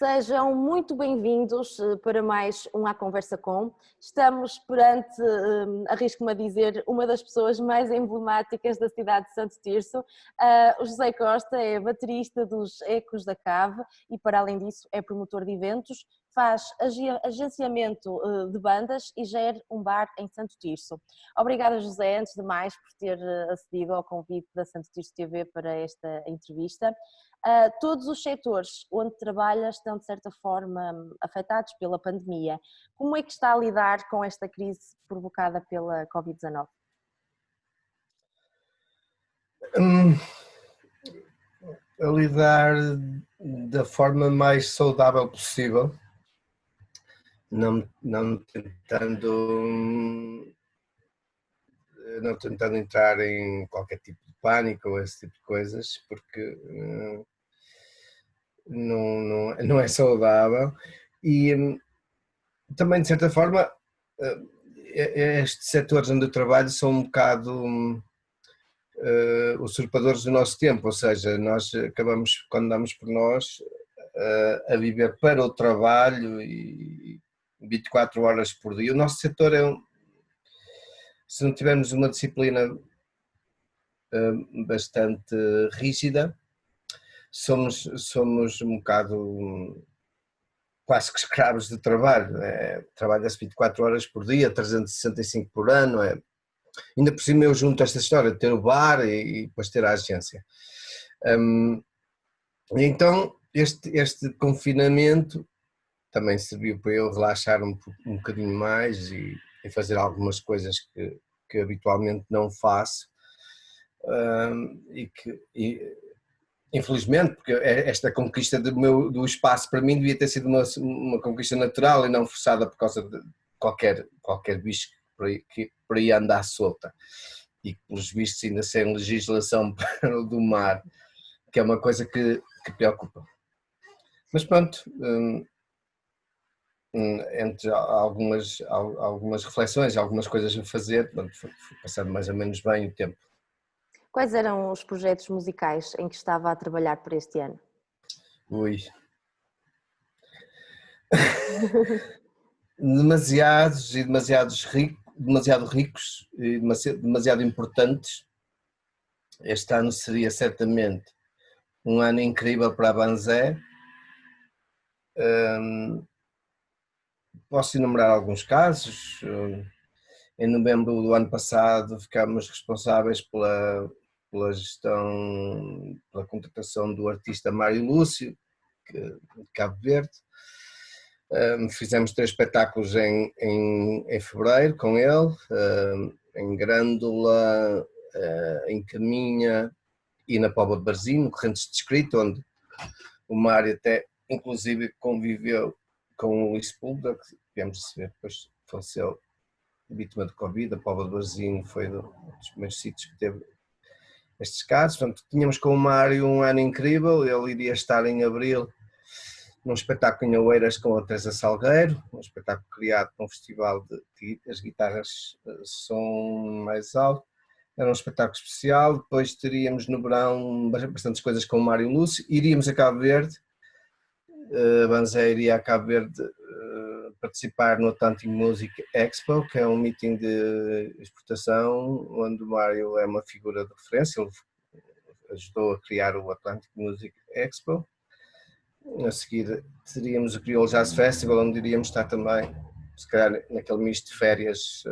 Sejam muito bem-vindos para mais um À Conversa Com. Estamos perante, arrisco-me a dizer, uma das pessoas mais emblemáticas da cidade de Santo Tirso. O José Costa é baterista dos Ecos da Cave e, para além disso, é promotor de eventos, faz agenciamento de bandas e gera um bar em Santo Tirso. Obrigada, José, antes de mais, por ter acedido ao convite da Santo Tirso TV para esta entrevista. Todos os setores onde trabalha estão, de certa forma, afetados pela pandemia. Como é que está a lidar com esta crise provocada pela Covid-19? A lidar da forma mais saudável possível, não tentando entrar em qualquer tipo de pânico ou esse tipo de coisas, porque não é saudável. E também, de certa forma, estes setores onde eu trabalho são um bocado usurpadores do nosso tempo, ou seja, nós acabamos, quando damos por nós, a viver para o trabalho e 24 horas por dia. O nosso setor se não tivermos uma disciplina bastante rígida, somos um bocado quase que escravos de trabalho. Trabalha-se 24 horas por dia, 365 por ano. Ainda por cima eu junto esta história de ter o bar e depois ter a agência. Então este confinamento também serviu para eu relaxar um bocadinho mais e fazer algumas coisas que habitualmente não faço. Infelizmente, porque esta conquista do espaço para mim devia ter sido uma conquista natural e não forçada por causa de qualquer bicho que por aí anda à solta e que pelos vistos ainda sem legislação para o domar, que é uma coisa que preocupa. Mas pronto, entre algumas reflexões, algumas coisas a fazer, pronto, foi passando mais ou menos bem o tempo. Quais eram os projetos musicais em que estava a trabalhar por este ano? Demasiados e demasiado ricos e demasiado importantes. Este ano seria certamente um ano incrível para a Banzé. Posso enumerar alguns casos. Em novembro do ano passado ficámos responsáveis pela gestão, pela contratação do artista Mário Lúcio, de Cabo Verde. Fizemos 3 espetáculos em fevereiro com ele, em Grândola, em Caminha e na Póvoa de Varzim, no Correntes de Escrito, onde o Mário até inclusive conviveu com o Luís Sepúlveda, que viemos a saber depois faleceu vítima de Covid. A Póvoa de Varzim foi um dos primeiros sítios que teve estes casos. Portanto, tínhamos com o Mário um ano incrível. Ele iria estar em abril num espetáculo em Oeiras com a Teresa Salgueiro, um espetáculo criado com um festival de as guitarras som mais alto. Era um espetáculo especial. Depois teríamos no verão bastantes coisas com o Mário Lúcio. Iríamos a Cabo Verde, a Banzé iria a Cabo Verde participar no Atlantic Music Expo, que é um meeting de exportação onde o Mário é uma figura de referência. Ele ajudou a criar o Atlantic Music Expo. A seguir teríamos o Creole Jazz Festival, onde iríamos estar também, se calhar naquele misto de férias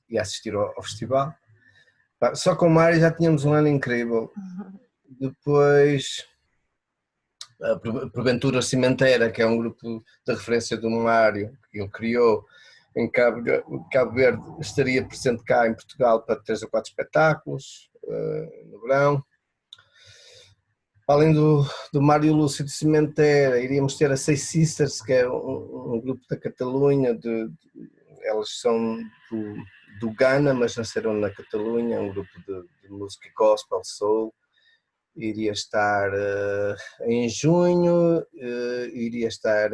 e assistir ao festival. Só com o Mário já tínhamos um ano incrível. Depois a Porventura Cimenteira, que é um grupo de referência do Mário, que ele criou em Cabo Verde, estaria presente cá em Portugal para 3 ou 4 espetáculos no verão. Além do Mário Lúcio de Cimenteira, iríamos ter a Seis Sisters, que é um grupo da Catalunha, elas são do Ghana, mas nasceram na Catalunha, um grupo de música gospel, soul. Iria estar em junho, iria estar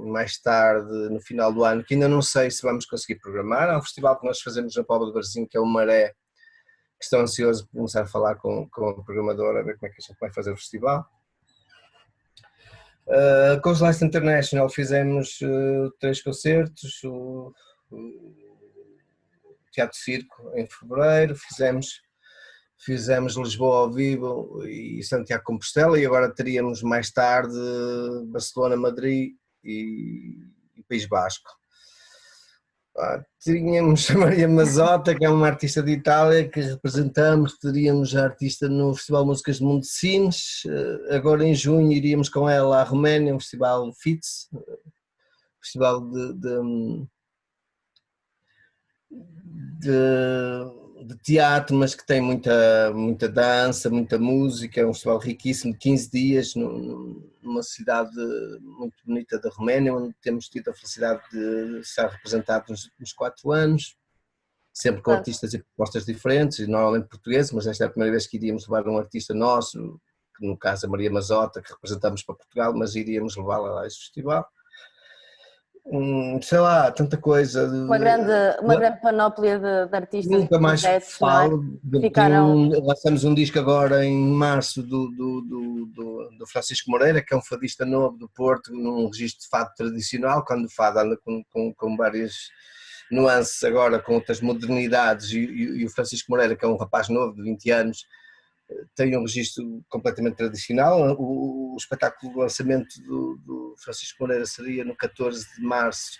mais tarde, no final do ano, que ainda não sei se vamos conseguir programar. Há um festival que nós fazemos na Póvoa de Varzim, que é o Maré, que estou ansioso por começar a falar com a programadora, a ver como é que a gente vai fazer o festival. Com os Lights International fizemos 3 concertos, o Teatro Circo em fevereiro, fizemos Lisboa ao vivo e Santiago de Compostela, e agora teríamos mais tarde Barcelona, Madrid e País Basco. Tínhamos a Maria Mazzotta, que é uma artista de Itália que representamos, teríamos a artista no Festival de Músicas do Mundo de Sines, agora em junho iríamos com ela à Roménia, um festival FITS, festival de teatro, mas que tem muita dança, muita música, é um festival riquíssimo de 15 dias numa cidade muito bonita da Roménia, onde temos tido a felicidade de estar representados nos últimos 4 anos, sempre com artistas e propostas diferentes, e normalmente portugueses, mas esta é a primeira vez que iríamos levar um artista nosso, que no caso a Maria Mazzotta, que representamos para Portugal, mas iríamos levá-la a esse festival. Sei lá, tanta coisa. Uma grande panóplia de artistas. Nunca mais falo. Ficaram... Lançamos um disco agora em março do Francisco Moreira, que é um fadista novo do Porto, num registro de fado tradicional, quando o fado anda com várias nuances agora, com outras modernidades, e o Francisco Moreira, que é um rapaz novo de 20 anos, tem um registro completamente tradicional. O espetáculo de lançamento do Francisco Moreira seria no 14 de março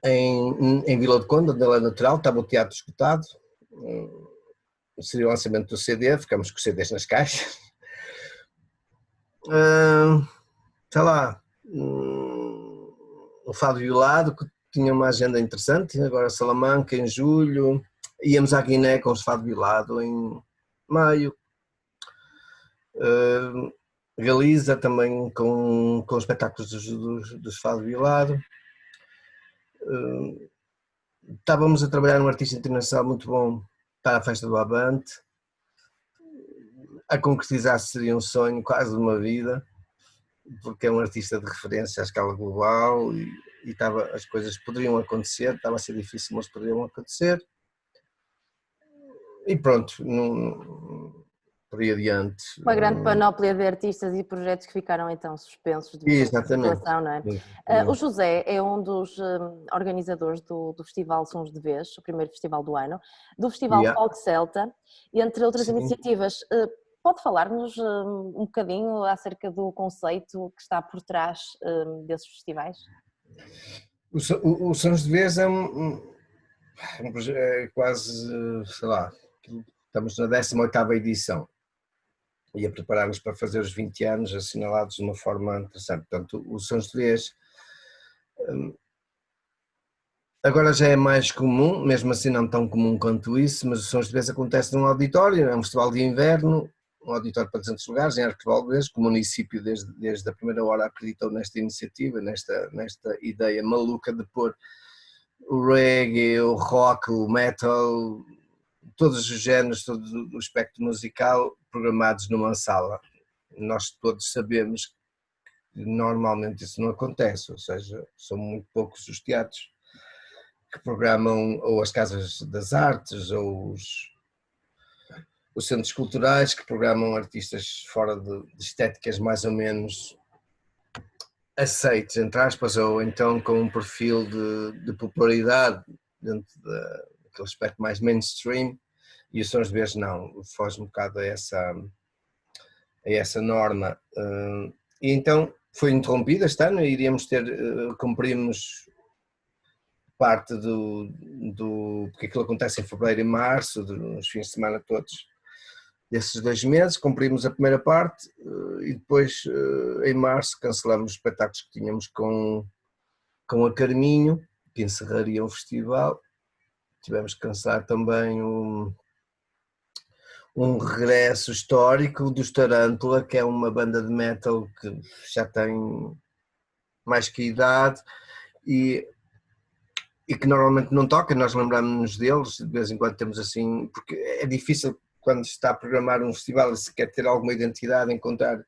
em Vila do Conde, onde ele é natural, estava o teatro esgotado, seria o lançamento do CD, ficamos com os CDs nas caixas. Sei lá, o Fado Violado, que tinha uma agenda interessante, agora Salamanca em julho, íamos à Guiné com o Fado Violado em maio, Galiza também com espetáculos dos Fado Violado. Estávamos a trabalhar num artista internacional muito bom para a festa do Avante, a concretizar-se seria um sonho quase de uma vida, porque é um artista de referência à escala global e as coisas poderiam acontecer, estava a ser difícil, mas poderiam acontecer. E pronto, por aí adiante. Uma grande panóplia de artistas e projetos que ficaram então suspensos devido à situação, não é? O José é um dos organizadores do Festival Sons de Vez, o primeiro festival do ano, do Festival Folk Celta, entre outras iniciativas. Pode falar-nos um bocadinho acerca do conceito que está por trás desses festivais? O Sons de Vez é quase, sei lá, estamos na 18ª edição e a preparar-nos para fazer os 20 anos assinalados de uma forma interessante. Portanto, o Sons de Vez agora já é mais comum, mesmo assim não tão comum quanto isso, mas o Sons de Vez acontece num auditório, é um festival de inverno, um auditório para 200 lugares, em Arco de Valdevez, que o município desde a primeira hora acreditou nesta iniciativa, nesta ideia maluca de pôr o reggae, o rock, o metal, todos os géneros, todo o espectro musical programados numa sala. Nós todos sabemos que normalmente isso não acontece, ou seja, são muito poucos os teatros que programam, ou as casas das artes, ou os centros culturais que programam artistas fora de estéticas mais ou menos aceites, entre aspas, ou então com um perfil de popularidade dentro daquele aspecto mais mainstream, e o Sons de Vez não, foge um bocado a essa norma. E então foi interrompida este ano, iríamos cumprimos parte porque aquilo acontece em fevereiro e março, nos fins de semana todos, desses 2 meses, cumprimos a primeira parte e depois em março cancelamos os espetáculos que tínhamos com a Carminho, que encerraria o festival. Tivemos que cancelar também um regresso histórico dos Tarântula, que é uma banda de metal que já tem mais que idade e que normalmente não toca, nós lembramos-nos deles, de vez em quando temos assim, porque é difícil quando se está a programar um festival e se quer ter alguma identidade, encontrar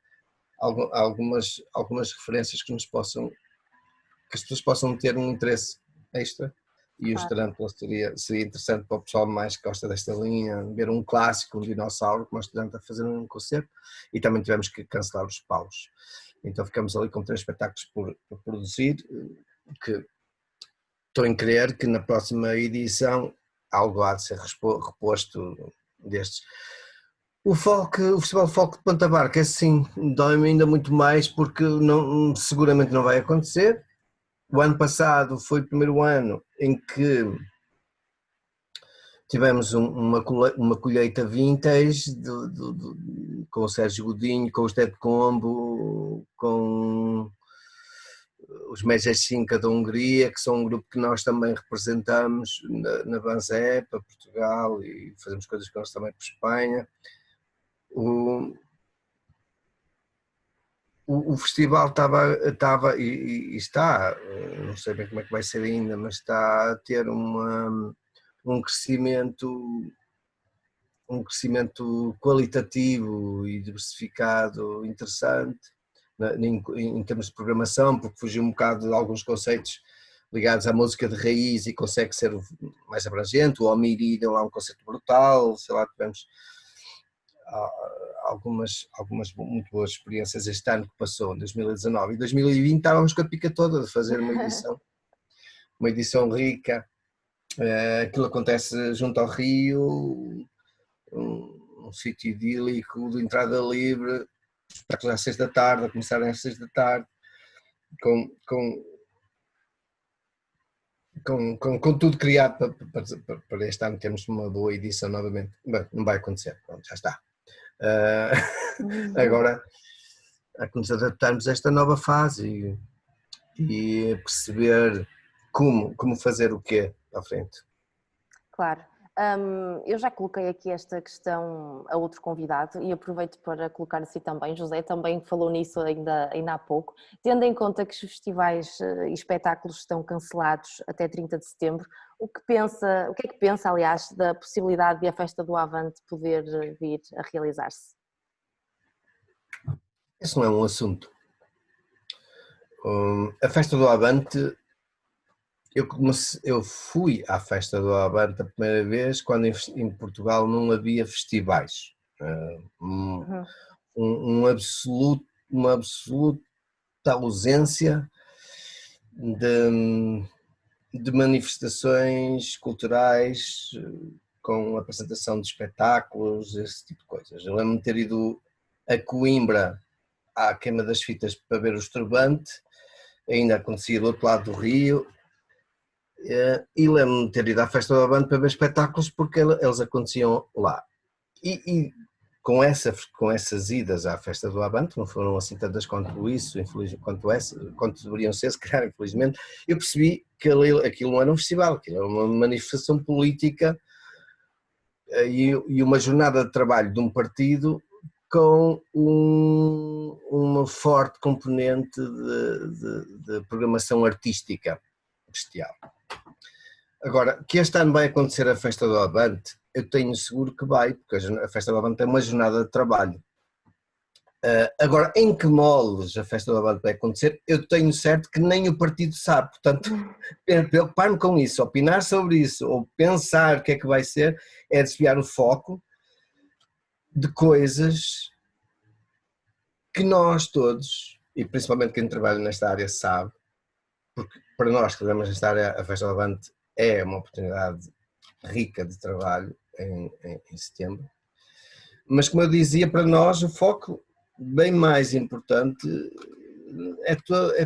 algumas referências que as pessoas possam ter um interesse extra. e os Tarântulas seria interessante para o pessoal mais que gosta desta linha, ver um clássico, um dinossauro, como os Tarântulas a fazer um concerto, e também tivemos que cancelar os Paus. Então ficamos ali com 3 espetáculos por produzir, que estou em crer que na próxima edição algo há de ser reposto destes. O Festival de Folk de Ponta Barca, assim, dói-me ainda muito mais porque seguramente não vai acontecer. O ano passado foi o primeiro ano em que tivemos uma colheita vintage com o Sérgio Godinho, com o Estético Combo, com os Mejesinka da Hungria, que são um grupo que nós também representamos na Banzé, para Portugal, e fazemos coisas com eles também para Espanha. O festival estava e está, não sei bem como é que vai ser ainda, mas está a ter um crescimento qualitativo e diversificado interessante em termos de programação, porque fugiu um bocado de alguns conceitos ligados à música de raiz e consegue ser mais abrangente. O Omiri deu lá um conceito brutal, sei lá, tivemos algumas muito boas experiências este ano que passou, em 2019 e 2020 estávamos com a pica toda de fazer uma edição rica. Aquilo acontece junto ao Rio, um sítio idílico de entrada livre, espetáculos às 6 da tarde, a começarem às 6 da tarde, com tudo criado para este ano termos uma boa edição novamente. Bem, não vai acontecer, pronto, já está. Agora a que nos adaptarmos a esta nova fase e perceber como fazer o quê à frente. Claro. Eu já coloquei aqui esta questão a outro convidado e aproveito para colocar assim também. José também falou nisso ainda há pouco. Tendo em conta que os festivais e espetáculos estão cancelados até 30 de setembro, o que é que pensa, aliás, da possibilidade de a Festa do Avante poder vir a realizar-se? Esse não é um assunto. A Festa do Avante, eu fui à Festa do Avante a primeira vez quando em Portugal não havia festivais. Uma absoluta ausência de manifestações culturais com apresentação de espetáculos, esse tipo de coisas. Eu lembro-me de ter ido a Coimbra à Queima das Fitas para ver o Estrovante, ainda acontecia do outro lado do Rio, e lembro-me de ter ido à Festa do Avante para ver espetáculos porque eles aconteciam lá. E com essas idas à Festa do Avante, não foram assim tantas quanto isso, quanto deveriam ser, se calhar, infelizmente, eu percebi que aquilo não era um festival, aquilo era uma manifestação política e uma jornada de trabalho de um partido com uma forte componente de programação artística bestial. Agora, que este ano vai acontecer a Festa do Avante, eu tenho seguro que vai, porque a Festa do Avante é uma jornada de trabalho. Agora, em que moldes a Festa do Avante vai acontecer, eu tenho certo que nem o partido sabe, portanto, preocupar-me com isso, opinar sobre isso, ou pensar o que é que vai ser, é desviar o foco de coisas que nós todos, e principalmente quem trabalha nesta área sabe, porque para nós que trabalhamos nesta área, a Festa do Avante é uma oportunidade rica de trabalho em setembro, mas como eu dizia, para nós o foco bem mais importante é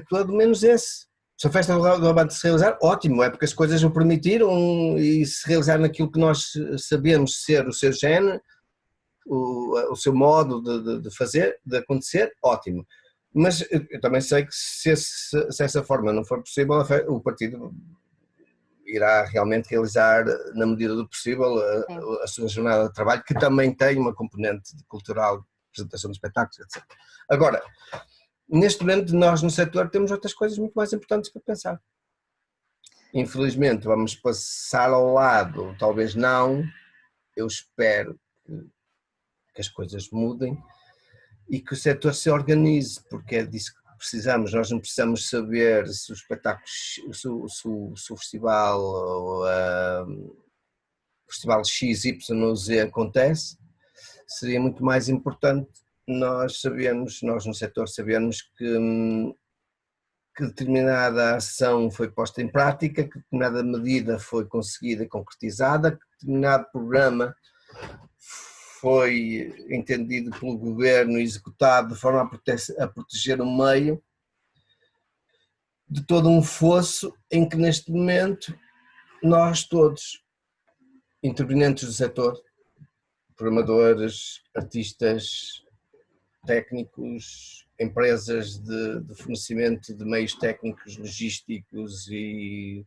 todo menos esse. Se a Festa do Avante se realizar, ótimo, é porque as coisas o permitiram e se realizar naquilo que nós sabemos ser o seu género, o seu modo de fazer, de acontecer, ótimo. Mas eu também sei que se essa forma não for possível, o partido irá realmente realizar, na medida do possível, a sua jornada de trabalho, que também tem uma componente cultural, apresentação de espetáculos, etc. Agora, neste momento, nós no setor temos outras coisas muito mais importantes para pensar. Infelizmente, vamos passar ao lado, talvez não, eu espero que as coisas mudem e que o setor se organize, porque é disso nós não precisamos saber se o espetáculo, se o festival, o festival X, Y ou Z acontece. Seria muito mais importante nós no setor sabermos que determinada ação foi posta em prática, que determinada medida foi conseguida e concretizada, que determinado programa foi entendido pelo governo e executado de forma a proteger o meio de todo um fosso em que neste momento nós todos, intervenientes do setor, programadores, artistas, técnicos, empresas de fornecimento de meios técnicos, logísticos e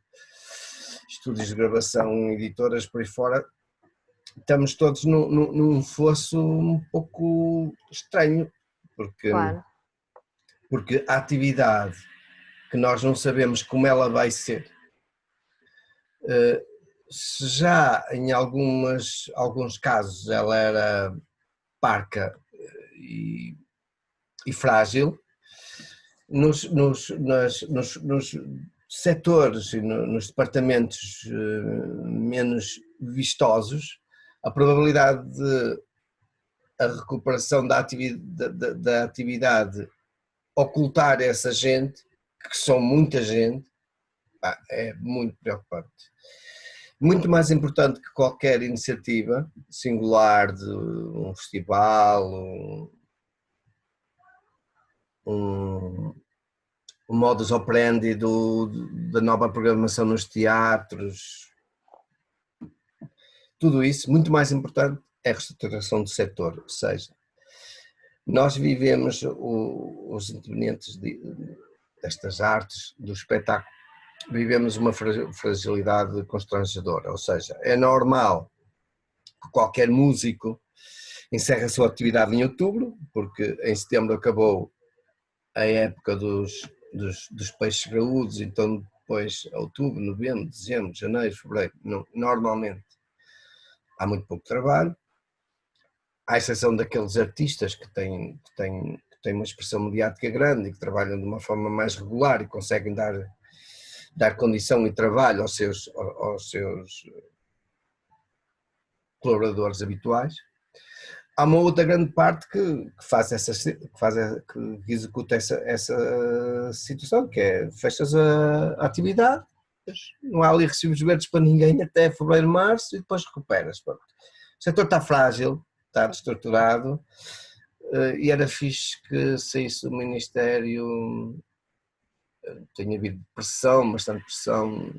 estúdios de gravação, editoras por aí fora, estamos todos num fosso um pouco estranho, Claro. porque a atividade que nós não sabemos como ela vai ser, se já em alguns casos ela era parca e frágil, nos setores e nos departamentos menos vistosos, a probabilidade de a recuperação da atividade ocultar essa gente, que são muita gente, é muito preocupante. Muito mais importante que qualquer iniciativa singular de um festival, um modus operandi da nova programação nos teatros, tudo isso, muito mais importante é a reestruturação do setor, ou seja, nós vivemos, os intervenientes destas artes, do espetáculo, vivemos uma fragilidade constrangedora, ou seja, é normal que qualquer músico encerre a sua atividade em outubro, porque em setembro acabou a época dos peixes graúdos, então depois outubro, novembro, dezembro, janeiro, fevereiro, normalmente há muito pouco trabalho, à exceção daqueles artistas que têm uma expressão mediática grande e que trabalham de uma forma mais regular e conseguem dar condição e trabalho aos seus colaboradores habituais. Há uma outra grande parte que executa essa situação, que é fechas a atividade, não há ali recibos verdes para ninguém até fevereiro, março e depois recuperas. O setor está frágil, está desestruturado e era fixe que saísse do Ministério. Tem havido pressão, bastante pressão,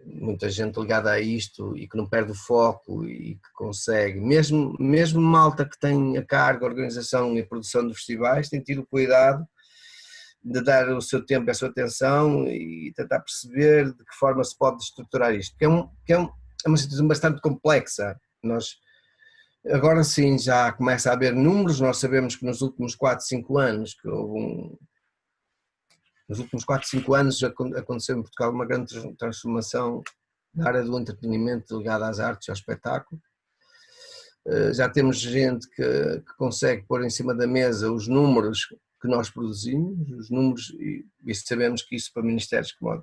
muita gente ligada a isto e que não perde o foco e que consegue, mesmo malta que tem a cargo a organização e a produção de festivais, tem tido cuidado de dar o seu tempo e a sua atenção e tentar perceber de que forma se pode estruturar isto, que é uma situação bastante complexa. Nós agora sim já começa a haver números, nós sabemos que nos últimos 4, 5 anos que houve nos últimos 4, 5 anos aconteceu em Portugal uma grande transformação na área do entretenimento ligada às artes e ao espetáculo. Já temos gente que consegue pôr em cima da mesa os números que nós produzimos, os números, e sabemos que isso para ministérios como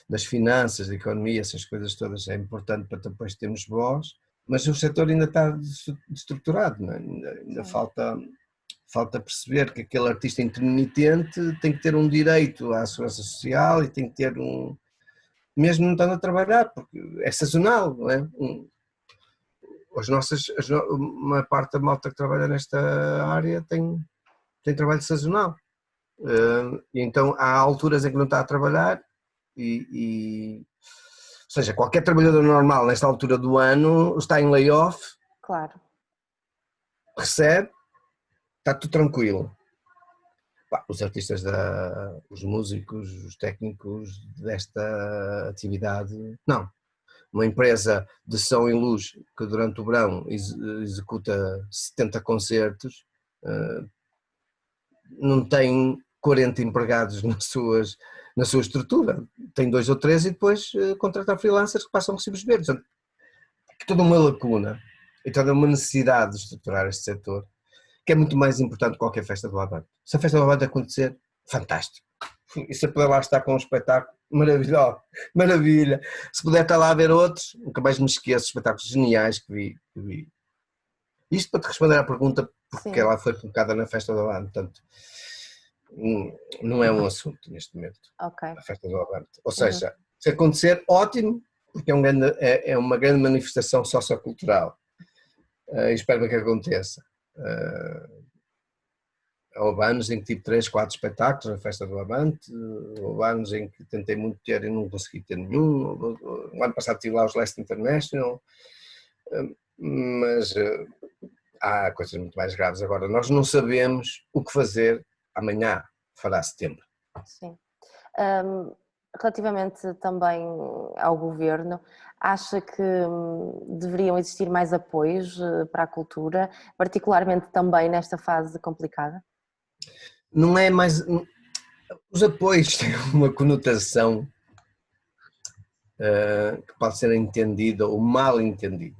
das finanças, da economia, essas coisas todas é importante para depois termos voz, mas o setor ainda está desestruturado, não é? Ainda falta perceber que aquele artista intermitente tem que ter um direito à segurança social e tem que ter mesmo não estando a trabalhar, porque é sazonal, não é? Uma parte da malta que trabalha nesta área tem trabalho sazonal, e então há alturas em que não está a trabalhar ou seja, qualquer trabalhador normal nesta altura do ano está em layoff, claro, recebe, está tudo tranquilo. Os artistas, os músicos, os técnicos desta atividade, não. Uma empresa de som e luz que durante o verão executa 70 concertos, não tem 40 empregados na sua estrutura, tem 2 ou 3 e depois contrata freelancers que passam recibos verdes. Toda uma lacuna e toda uma necessidade de estruturar este setor. que é muito mais importante que qualquer festa do Avante. Se a festa do Avante acontecer, fantástico. E se eu puder lá estar com um espetáculo, maravilhoso, maravilha. Se puder estar lá a ver outros, nunca mais me esqueço, espetáculos geniais que vi. Isto para te responder à pergunta, porque Sim. ela foi colocada na festa do Avante, portanto, não é um assunto neste momento, Ok. a festa do Avante. Ou seja, se acontecer, ótimo, porque é uma grande manifestação sociocultural. Espero que aconteça. Houve anos em que tive 3, 4 espetáculos na festa do Avante, houve anos em que tentei muito ter e não consegui ter nenhum. No ano passado tive lá os Last International, mas há coisas muito mais graves agora. Nós não sabemos o que fazer amanhã, fará setembro. Sim. Relativamente também ao governo, acha que deveriam existir mais apoios para a cultura, particularmente também nesta fase complicada? Não é mais. Os apoios têm uma conotação que pode ser entendida ou mal entendida.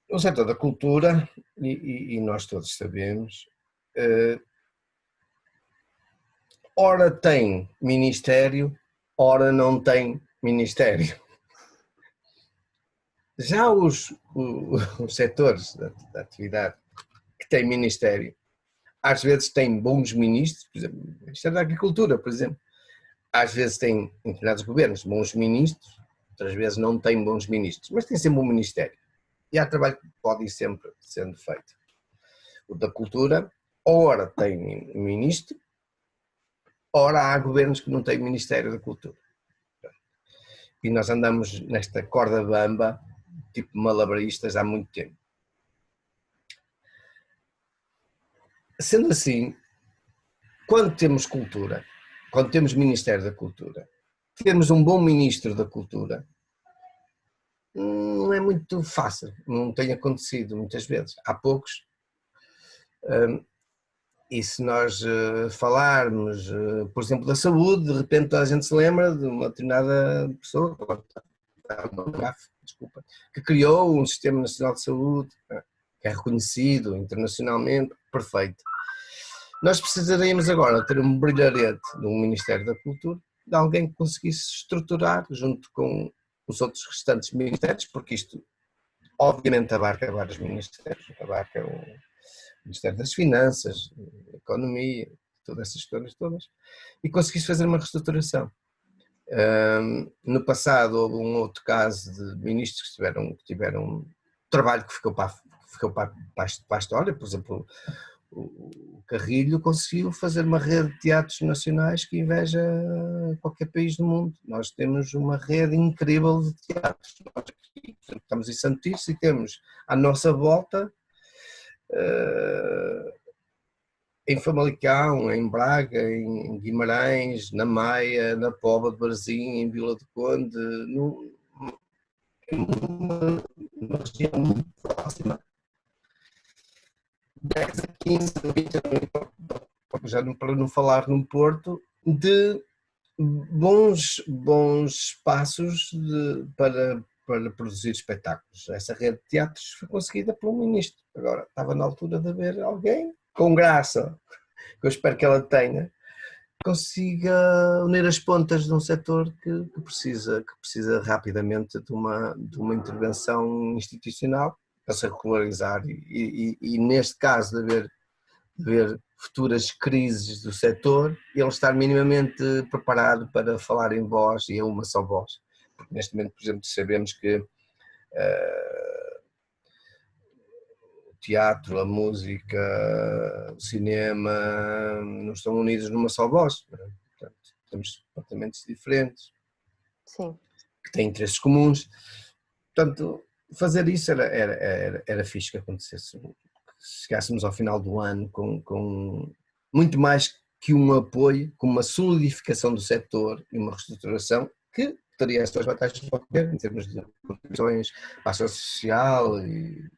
No setor da cultura, e nós todos sabemos, ora tem ministério, ora não tem ministério. Já os setores da atividade que têm ministério, às vezes têm bons ministros, por exemplo, o Ministério da Agricultura, por exemplo, às vezes tem, em determinados governos, bons ministros, outras vezes não tem bons ministros, mas tem sempre um ministério. E há trabalho que pode ir sempre sendo feito. O da cultura, ora tem ministro, ora há governos que não têm Ministério da Cultura. E nós andamos nesta corda bamba, tipo malabaristas, há muito tempo. Sendo assim, quando temos cultura, quando temos Ministério da Cultura, temos um bom Ministro da Cultura, não é muito fácil, não tem acontecido muitas vezes. Há poucos. E se nós falarmos, por exemplo, da saúde, de repente toda a gente se lembra de uma determinada pessoa, desculpa, que criou um Sistema Nacional de Saúde, que é reconhecido internacionalmente, perfeito. Nós precisaríamos agora ter um brilharete de um Ministério da Cultura, de alguém que conseguisse estruturar junto com os outros restantes ministérios, porque isto obviamente abarca vários ministérios, abarca o Ministério das Finanças, Economia, todas essas histórias todas, e conseguisse fazer uma reestruturação. No passado houve um outro caso de ministros que tiveram trabalho que ficou para a história, por exemplo, o Carrilho conseguiu fazer uma rede de teatros nacionais que inveja qualquer país do mundo. Nós temos uma rede incrível de teatros. Nós aqui, estamos em Santo Tirso e temos à nossa volta, em Famalicão, em Braga, em Guimarães, na Maia, na Póvoa de Varzim, em Vila do Conde, numa região muito próxima, 10 a 15, 20, já para não falar no Porto, de bons espaços para produzir espetáculos. Essa rede de teatros foi conseguida por um ministro. Agora, estava na altura de haver alguém com graça, que eu espero que ela tenha, consiga unir as pontas de um setor que precisa rapidamente de uma intervenção institucional para se regularizar e neste caso de haver futuras crises do setor, ele estar minimamente preparado para falar em voz e em uma só voz. Porque neste momento, por exemplo, sabemos que o teatro, a música, o cinema não estão unidos numa só voz. Portanto, temos departamentos diferentes, Sim. que têm interesses comuns. Portanto, fazer isso era fixe que acontecesse. Chegássemos ao final do ano com muito mais que um apoio, com uma solidificação do setor e uma reestruturação que teria as suas vantagens para o governo em termos de contribuições para a ação social e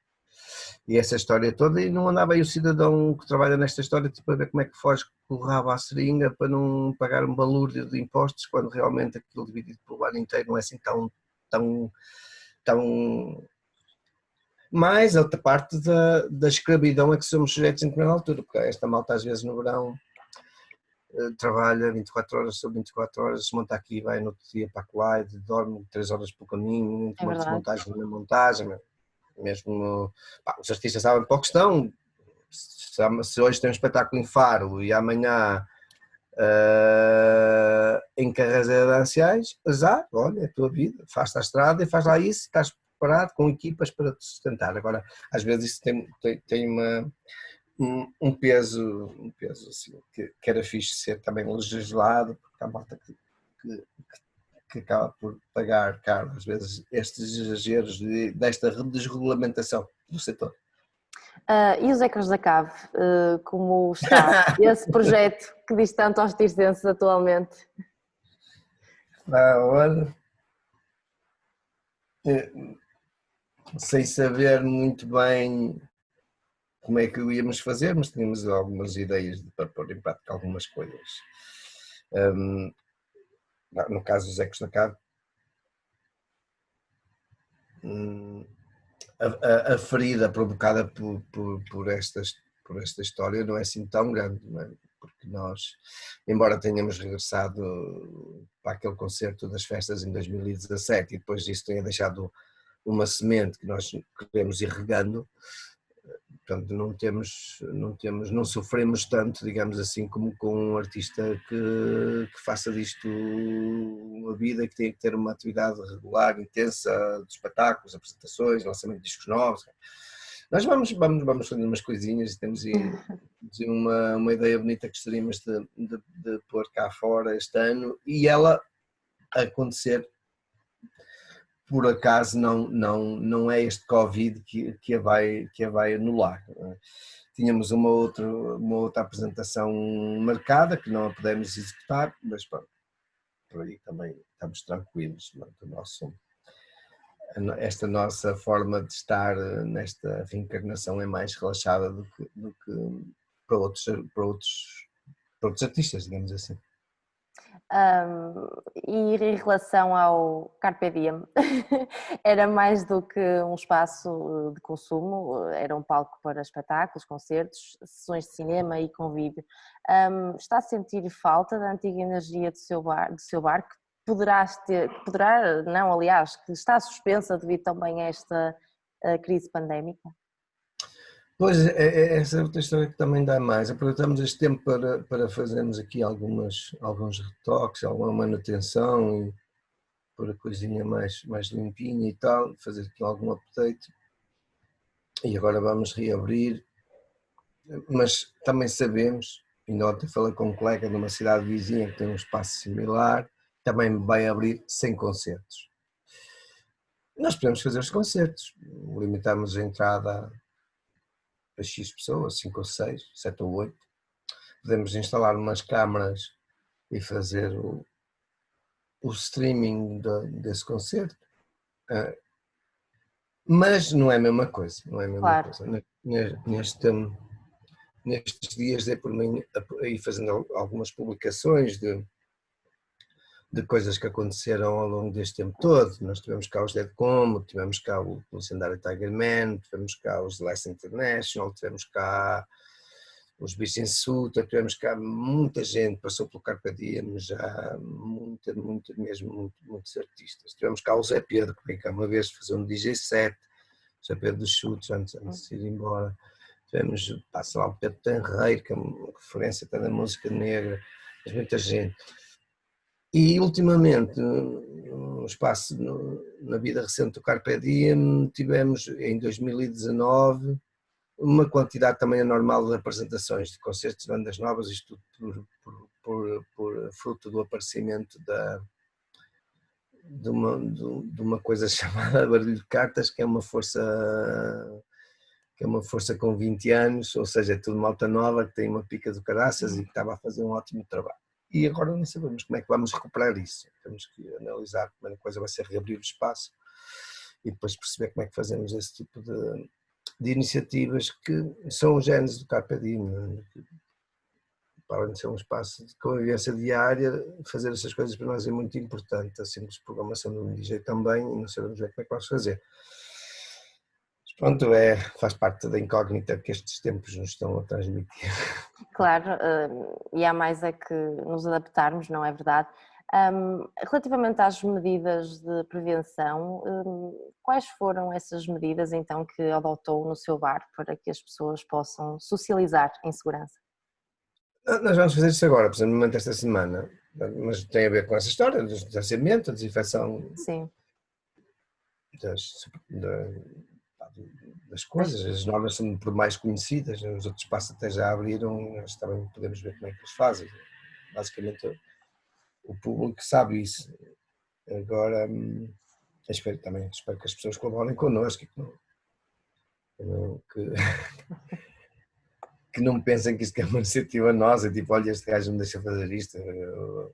essa história toda, e não andava aí o cidadão que trabalha nesta história tipo, a ver como é que foge com o rabo à seringa para não pagar um balúrdio de impostos, quando realmente aquilo dividido pelo ano inteiro não é assim tão Mais a outra parte da escravidão a que somos sujeitos em determinada altura, porque esta malta às vezes no verão trabalha 24 horas sobre 24 horas, se monta aqui, vai no outro dia para lá, dorme 3 horas pelo caminho, É uma verdade. desmontagem na montagem, mesmo pá, os artistas sabem para o que estão, se hoje tem um espetáculo em Faro e amanhã em Carreiranciais, azar, olha, é a tua vida, faz-te a estrada e faz lá isso, estás preparado com equipas para te sustentar. Agora, às vezes isso tem um peso assim, que era fixe ser também legislado, porque há malta que acaba por pagar caro, às vezes, estes exageros desta desregulamentação do setor. E os Ecos da Cave, como está esse projeto que diz tanto aos tircenses atualmente? Olha, sem saber muito bem como é que o íamos fazer, mas tínhamos algumas ideias para pôr em prática algumas coisas. No caso dos Ecos da Cave, a ferida provocada por esta história não é assim tão grande, não é? Porque nós, embora tenhamos regressado para aquele concerto das festas em 2017 e depois isso tenha deixado uma semente que nós queremos ir regando, portanto não sofremos tanto, digamos assim, como com um artista que faça disto uma vida e que tenha que ter uma atividade regular, intensa, de espetáculos, apresentações, lançamento de discos novos. Nós vamos fazendo umas coisinhas e temos uma ideia bonita que gostaríamos de pôr cá fora este ano e ela acontecer. Por acaso não é este Covid que a vai anular. Tínhamos uma outra apresentação marcada que não a pudemos executar, mas pronto, por aí também estamos tranquilos. Esta nossa forma de estar nesta reencarnação é mais relaxada do que para outros artistas, digamos assim. E em relação ao Carpe Diem, era mais do que um espaço de consumo, era um palco para espetáculos, concertos, sessões de cinema e convívio. Está a sentir falta da antiga energia do seu bar que não, aliás, que está suspensa devido também a esta crise pandémica? Pois, essa é outra história que também dá mais. Aproveitamos este tempo para fazermos aqui alguns retoques, alguma manutenção e pôr a coisinha mais limpinha e tal, fazer aqui algum update. E agora vamos reabrir, mas também sabemos, ainda ontem falei com um colega de uma cidade vizinha que tem um espaço similar, também vai abrir sem concertos. Nós podemos fazer os concertos, limitamos a entrada a X pessoas, 5 ou 6, 7 ou 8. Podemos instalar umas câmaras e fazer o streaming desse concerto, mas não é a mesma coisa, não é a mesma Claro. coisa. Nestes dias dei por mim aí fazendo algumas publicações de coisas que aconteceram ao longo deste tempo todo. Nós tivemos cá os Dead Como, tivemos cá o legendário Tiger Man, tivemos cá os Less International, tivemos cá os Virgin Sutra, tivemos cá muita gente, passou pelo Carpe Diem, já muitos artistas. Tivemos cá o Zé Pedro, que veio cá uma vez fazer um DJ set, o Zé Pedro dos Chutes, antes de ir embora. Tivemos, passa lá o Pedro Tenreiro, que é uma referência até da música negra, mas muita gente. E ultimamente, no espaço, na vida recente do Carpe Diem, tivemos em 2019 uma quantidade também anormal de apresentações, de concertos de bandas novas, isto tudo por fruto do aparecimento de uma coisa chamada barulho de cartas, que é uma força com 20 anos, ou seja, é tudo malta nova, que tem uma pica do caraças e que estava a fazer um ótimo trabalho. E agora não sabemos como é que vamos recuperar isso, temos que analisar. A primeira coisa vai ser reabrir o espaço e depois perceber como é que fazemos esse tipo de iniciativas que são os genes do Carpe Diem, para além de ser um espaço de convivência diária, fazer essas coisas para nós é muito importante, a simples programação do DJ também, e não sabemos bem como é que vamos fazer. Pronto, faz parte da incógnita que estes tempos nos estão a transmitir. Claro, e há mais é que nos adaptarmos, não é verdade? Relativamente às medidas de prevenção, quais foram essas medidas então que adotou no seu bar para que as pessoas possam socializar em segurança? Nós vamos fazer isso agora, precisamente esta semana, mas tem a ver com essa história do distanciamento, a desinfecção Sim, das, das coisas. As normas são por mais conhecidas, os outros espaços até já abriram, nós também podemos ver como é que eles fazem. Basicamente, o público sabe isso. Agora, espero que as pessoas colaborem connosco e que não pensem que isto é uma iniciativa nossa, tipo, olha, este gajo me deixa fazer isto. Acho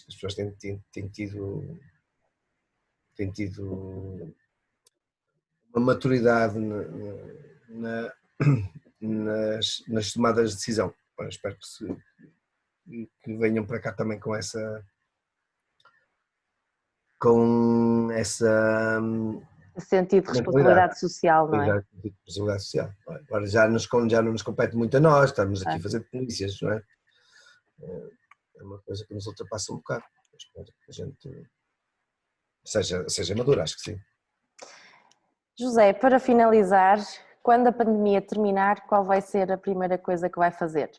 que as pessoas têm tido uma maturidade nas tomadas de decisão. Bom, espero que venham para cá também com essa sentido de responsabilidade social, não é? responsabilidade social. Agora já não nos compete muito a nós, estamos aqui a fazer polícias, não é? É uma coisa que nos ultrapassa um bocado. Espero que a gente seja madura, acho que sim. José, para finalizar, quando a pandemia terminar, qual vai ser a primeira coisa que vai fazer?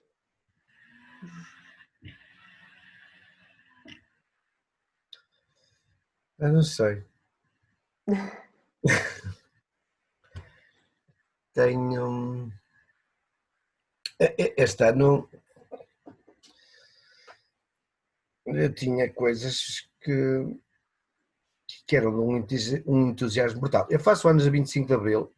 Eu não sei. Tenho. Este ano eu tinha coisas que eram de um entusiasmo brutal. Eu faço anos a 25 de Abril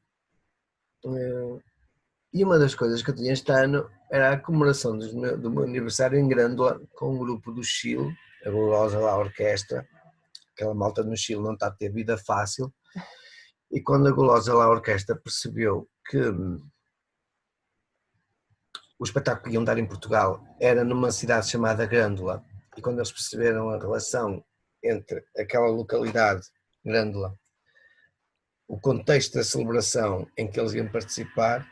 e uma das coisas que eu tinha este ano era a comemoração do meu aniversário em Grândola com um grupo do Chile, a gloriosa lá Orquestra. Aquela malta no Chile não está a ter vida fácil, e quando a gulosa lá Orquestra percebeu que o espetáculo que iam dar em Portugal era numa cidade chamada Grândola, e quando eles perceberam a relação entre aquela localidade, Grândola, o contexto da celebração em que eles iam participar,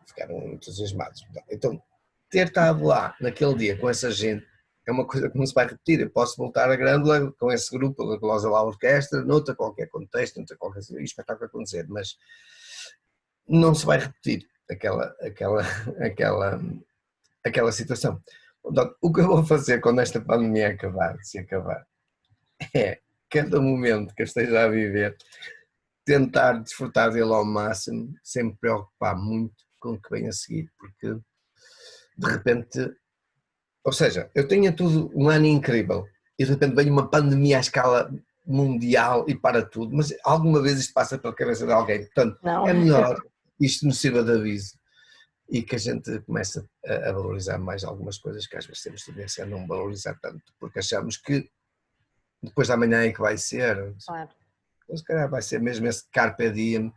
ficaram entusiasmados. Então, ter estado lá naquele dia com essa gente é uma coisa que não se vai repetir. Eu posso voltar a Grândola com esse grupo, a Glosa lá Orquestra, noutra qualquer contexto, noutra qualquer espetáculo acontecer, mas não se vai repetir aquela situação. Portanto, o que eu vou fazer quando esta pandemia acabar, se acabar, é cada momento que eu esteja a viver, tentar desfrutar dele ao máximo, sem me preocupar muito com o que vem a seguir, porque de repente, ou seja, eu tenho tudo um ano incrível e de repente vem uma pandemia à escala mundial e para tudo, mas alguma vez isto passa pela cabeça de alguém, portanto Não. é melhor isto nos sirva de aviso e que a gente comece a valorizar mais algumas coisas que às vezes temos tendência a não valorizar tanto, porque achamos que depois da manhã é que vai ser, Claro. mas se calhar vai ser mesmo esse carpe diem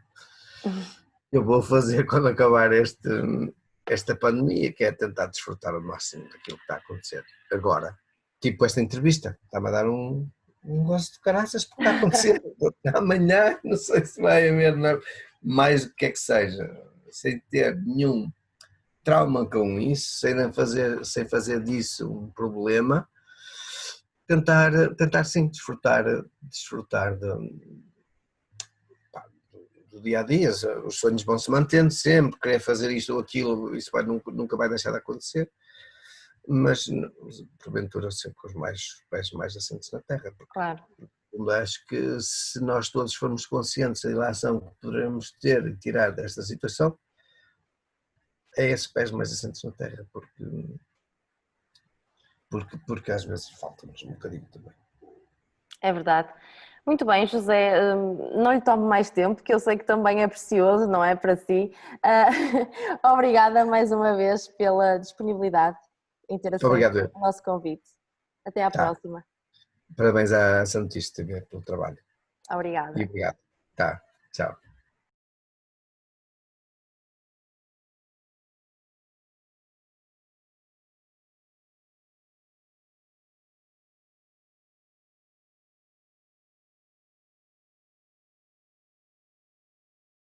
que eu vou fazer quando acabar esta pandemia, que é tentar desfrutar ao máximo daquilo que está a acontecer agora. Tipo esta entrevista, está-me a dar um gosto de caraças porque está a acontecer. Amanhã não sei se vai haver mais o que é que seja, sem ter nenhum trauma com isso, sem fazer disso um problema, tentar sim desfrutar do dia a dia. Os sonhos vão se mantendo sempre, querer fazer isto ou aquilo, isso nunca vai deixar de acontecer, mas porventura sempre com os pés mais assentes na terra, porque Claro. acho que se nós todos formos conscientes da ilação que poderemos ter e tirar desta situação, é esses pés mais assentes na terra, porque às vezes falta-nos um bocadinho também. É verdade. Muito bem, José, não lhe tomo mais tempo, que eu sei que também é precioso, não é, para si. Obrigada mais uma vez pela disponibilidade em ter aceito Obrigado. o nosso convite. Até à próxima. Parabéns à Santista TV pelo trabalho. Obrigada. E obrigado. Tá, tchau.